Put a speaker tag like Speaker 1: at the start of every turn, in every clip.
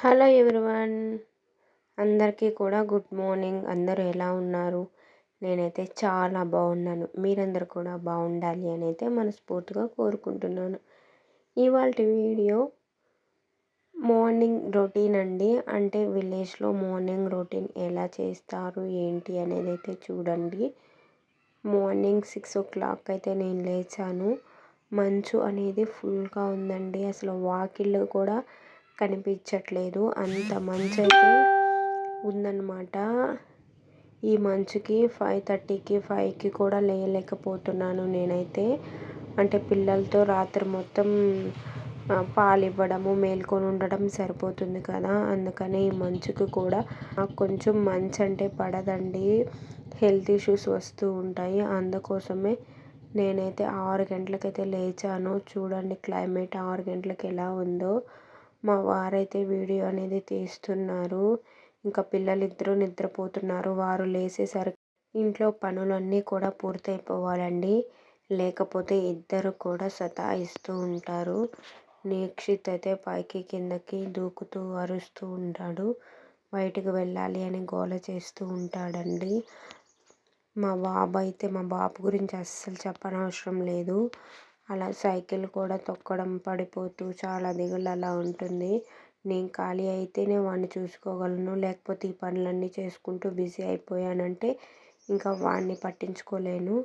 Speaker 1: Hello everyone, అందరికీ కూడా good morning. అందరూ ఎలా ఉన్నారు? నేనైతే చాలా బాగున్నాను. మీరందరూ కూడా బాగుండాలి అని అయితే మనస్ఫూర్తిగా కోరుకుంటున్నాను. ఇవాల్టి వీడియో మార్నింగ్ రొటీన్ అండి. అంటే విలేజ్లో మార్నింగ్ రొటీన్ ఎలా చేస్తారు ఏంటి అనేది అయితే చూడండి. మార్నింగ్ 6 o'clock అయితే నేను లేచాను. మంచు అనేది ఫుల్గా ఉందండి. అసలు వాకిళ్ళు కూడా కనిపించట్లేదు, అంత మంచు అయితే ఉందన్నమాట. ఈ మంచుకి 5:30కి 5కి కూడా లేయలేకపోతున్నాను నేనైతే. అంటే పిల్లలతో రాత్రి మొత్తం పాలు ఇవ్వడము, మేల్కొని ఉండడం సరిపోతుంది కదా. అందుకని ఈ మంచుకి కూడా నాకు కొంచెం మంచు అంటే పడదండి. హెల్త్ ఇష్యూస్ వస్తూ ఉంటాయి. అందుకోసమే నేనైతే 6 గంటలకైతే లేచాను. చూడండి క్లైమేట్ 6 గంటలకు ఎలా ఉందో. మా వారైతే వీడియో అనేది తీస్తున్నారు. ఇంకా పిల్లలిద్దరూ నిద్రపోతున్నారు. వారు లేచేసరికి ఇంట్లో పనులన్నీ కూడా పూర్తయిపోవాలండి. లేకపోతే ఇద్దరు కూడా సతాయిస్తూ ఉంటారు. నిక్షిత్ అయితే పైకి కిందకి దూకుతూ అరుస్తూ ఉంటాడు. బయటకు వెళ్ళాలి అని గోల చేస్తూ ఉంటాడండి. మా బాబు గురించి అస్సలు చెప్పనవసరం లేదు. అలా సైకిల్ కూడా తొక్కడం, పడిపోతూ చాలా దిగులు అలా ఉంటుంది. నేను ఖాళీ అయితేనే వాడిని చూసుకోగలను. లేకపోతే ఈ పనులన్నీ చేసుకుంటూ బిజీ అయిపోయానంటే ఇంకా వాడిని పట్టించుకోలేను.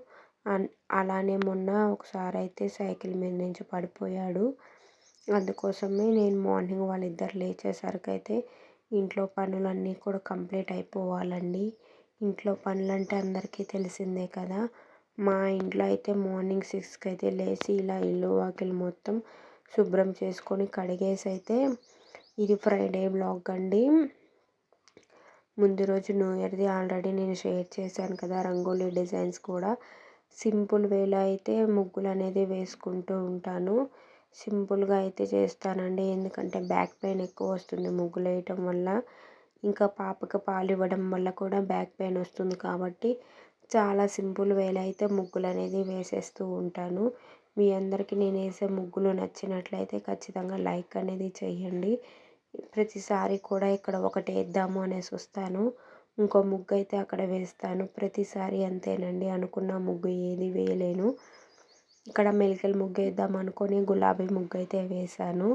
Speaker 1: అలానే మొన్న ఒకసారి అయితే సైకిల్ మీద నుంచి పడిపోయాడు. అందుకోసమే నేను మార్నింగ్ వాళ్ళిద్దరు లేచేసరికి అయితే ఇంట్లో పనులన్నీ కూడా కంప్లీట్ అయిపోవాలండి. ఇంట్లో పనులంటే అందరికీ తెలిసిందే కదా. మా ఇంట్లో అయితే మార్నింగ్ 6కి అయితే లేచి ఇలా ఇల్లు వాకిలి మొత్తం శుభ్రం చేసుకొని కడిగేసి అయితే, ఇది ఫ్రైడే వ్లాగ్ అండి. ముందు రోజు న్యూ ఇయర్ది ఆల్రెడీ నేను షేర్ చేశాను కదా. రంగోలీ డిజైన్స్ కూడా సింపుల్ వేలో అయితే ముగ్గులు అనేది వేసుకుంటూ ఉంటాను. సింపుల్గా అయితే చేస్తానండి. ఎందుకంటే బ్యాక్ పెయిన్ ఎక్కువ వస్తుంది ముగ్గులు వేయటం వల్ల. ఇంకా పాపకు పాలు ఇవ్వడం వల్ల కూడా బ్యాక్ పెయిన్ వస్తుంది కాబట్టి చాలా సింపుల్ వేలో అయితే ముగ్గులు అనేది వేసేస్తూ ఉంటాను. మీ అందరికీ నేను వేసే ముగ్గులు నచ్చినట్లయితే ఖచ్చితంగా లైక్ అనేది చేయండి. ప్రతిసారి కూడా ఇక్కడ ఒకటి వేద్దాము అనేసి వస్తాను, ఇంకో ముగ్గు అయితే అక్కడ వేస్తాను. ప్రతిసారి అంతేనండి, అనుకున్న ముగ్గు ఏది వేయలేను. ఇక్కడ మెలికల ముగ్గు వేద్దాం అనుకొని గులాబీ ముగ్గు అయితే వేశాను.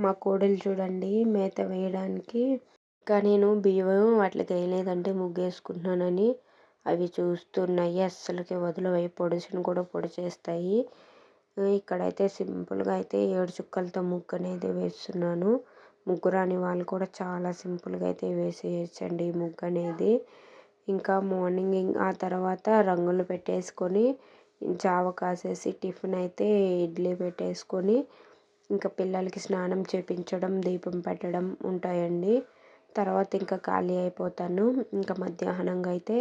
Speaker 1: మా కోడలు చూడండి మేత వేయడానికి, ఇంకా నేను బియ్యం వాటికి వేయలేదంటే ముగ్గు వేసుకుంటున్నానని అవి చూస్తున్నాయి. అస్సలకి వదిలేవి, పొడిచిని కూడా పొడి చేస్తాయి. ఇక్కడైతే సింపుల్గా అయితే 7 చుక్కలతో ముగ్గు అనేది వేస్తున్నాను. ముగ్గు రాని వాళ్ళు కూడా చాలా సింపుల్గా అయితే వేసేయచ్చండి ఈ ముగ్గు అనేది. ఇంకా మార్నింగ్ ఆ తర్వాత రంగులు పెట్టేసుకొని జావ కాసేసి టిఫిన్ అయితే ఇడ్లీ పెట్టేసుకొని ఇంకా పిల్లలకి స్నానం చేపించడం, దీపం పెట్టడం ఉంటాయండి. తర్వాత ఇంకా ఖాళీ అయిపోతాను. ఇంకా మధ్యాహ్నంగా అయితే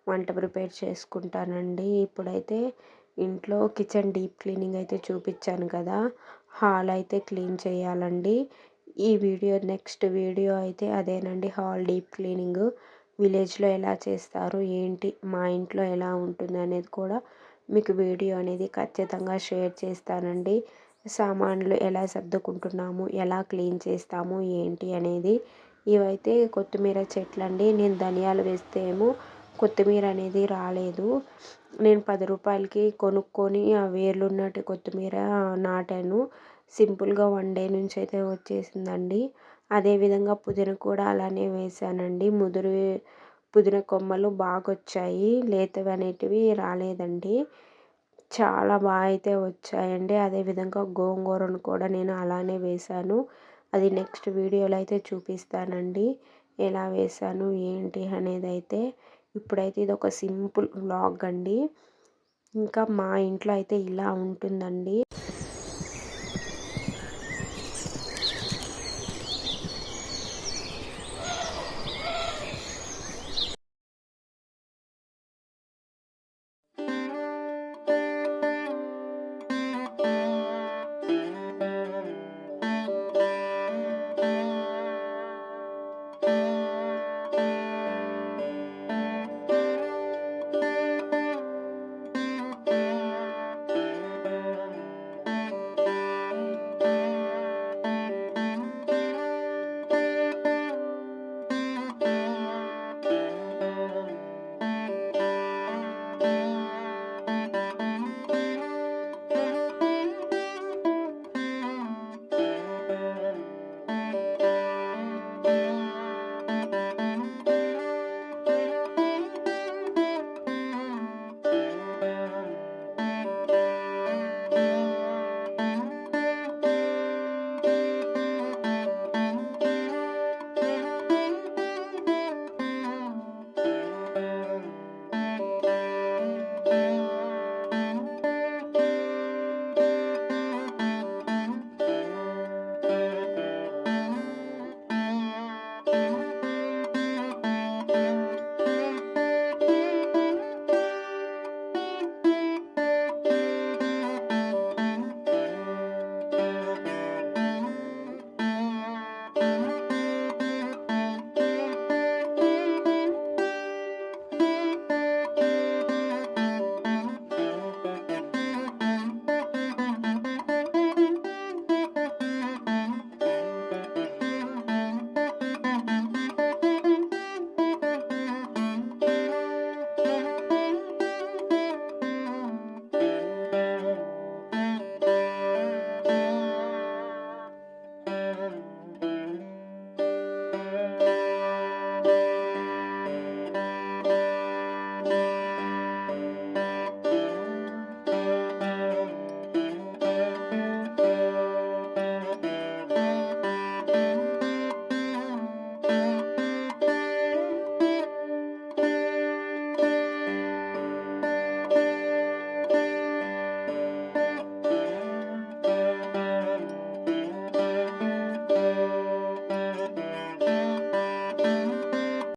Speaker 1: వంట ప్రిపేర్ చేసుకుంటానండి. ఇప్పుడైతే ఇంట్లో కిచెన్ డీప్ క్లీనింగ్ అయితే చూపించాను కదా. హాల్ అయితే క్లీన్ చేయాలండి. ఈ వీడియో నెక్స్ట్ వీడియో అయితే అదేనండి, హాల్ డీప్ క్లీనింగ్. విలేజ్లో ఎలా చేస్తారు ఏంటి, మా ఇంట్లో ఎలా ఉంటుంది అనేది కూడా మీకు వీడియో అనేది ఖచ్చితంగా షేర్ చేస్తానండి. సామాన్లు ఎలా సర్దుకుంటున్నాము, ఎలా క్లీన్ చేస్తాము ఏంటి అనేది. ఇవైతే కొత్తిమీర చెట్లండి. నేను ధనియాలు వేస్తే ఏమో కొత్తిమీర అనేది రాలేదు. నేను 10 రూపాయలకి కొనుక్కొని ఆ వేర్లు ఉన్నట్టు కొత్తిమీర నాటాను. సింపుల్గా 1 డే నుంచి అయితే వచ్చేసిందండి. అదేవిధంగా పుదీనా కూడా అలానే వేసానండి. పుదీనా కొమ్మలు బాగా వచ్చాయి, లేతవి అనేటివి రాలేదండి. చాలా బాగా అయితే వచ్చాయండి. అదేవిధంగా గోంగూరను కూడా నేను అలానే వేశాను. అది నెక్స్ట్ వీడియోలో అయితే చూపిస్తానండి ఎలా వేశాను ఏంటి అనేది అయితే. ఇప్పుడైతే ఇది ఒక సింపుల్ వ్లాగ్ అండి. ఇంకా మా ఇంట్లో అయితే ఇలా ఉంటుందండి.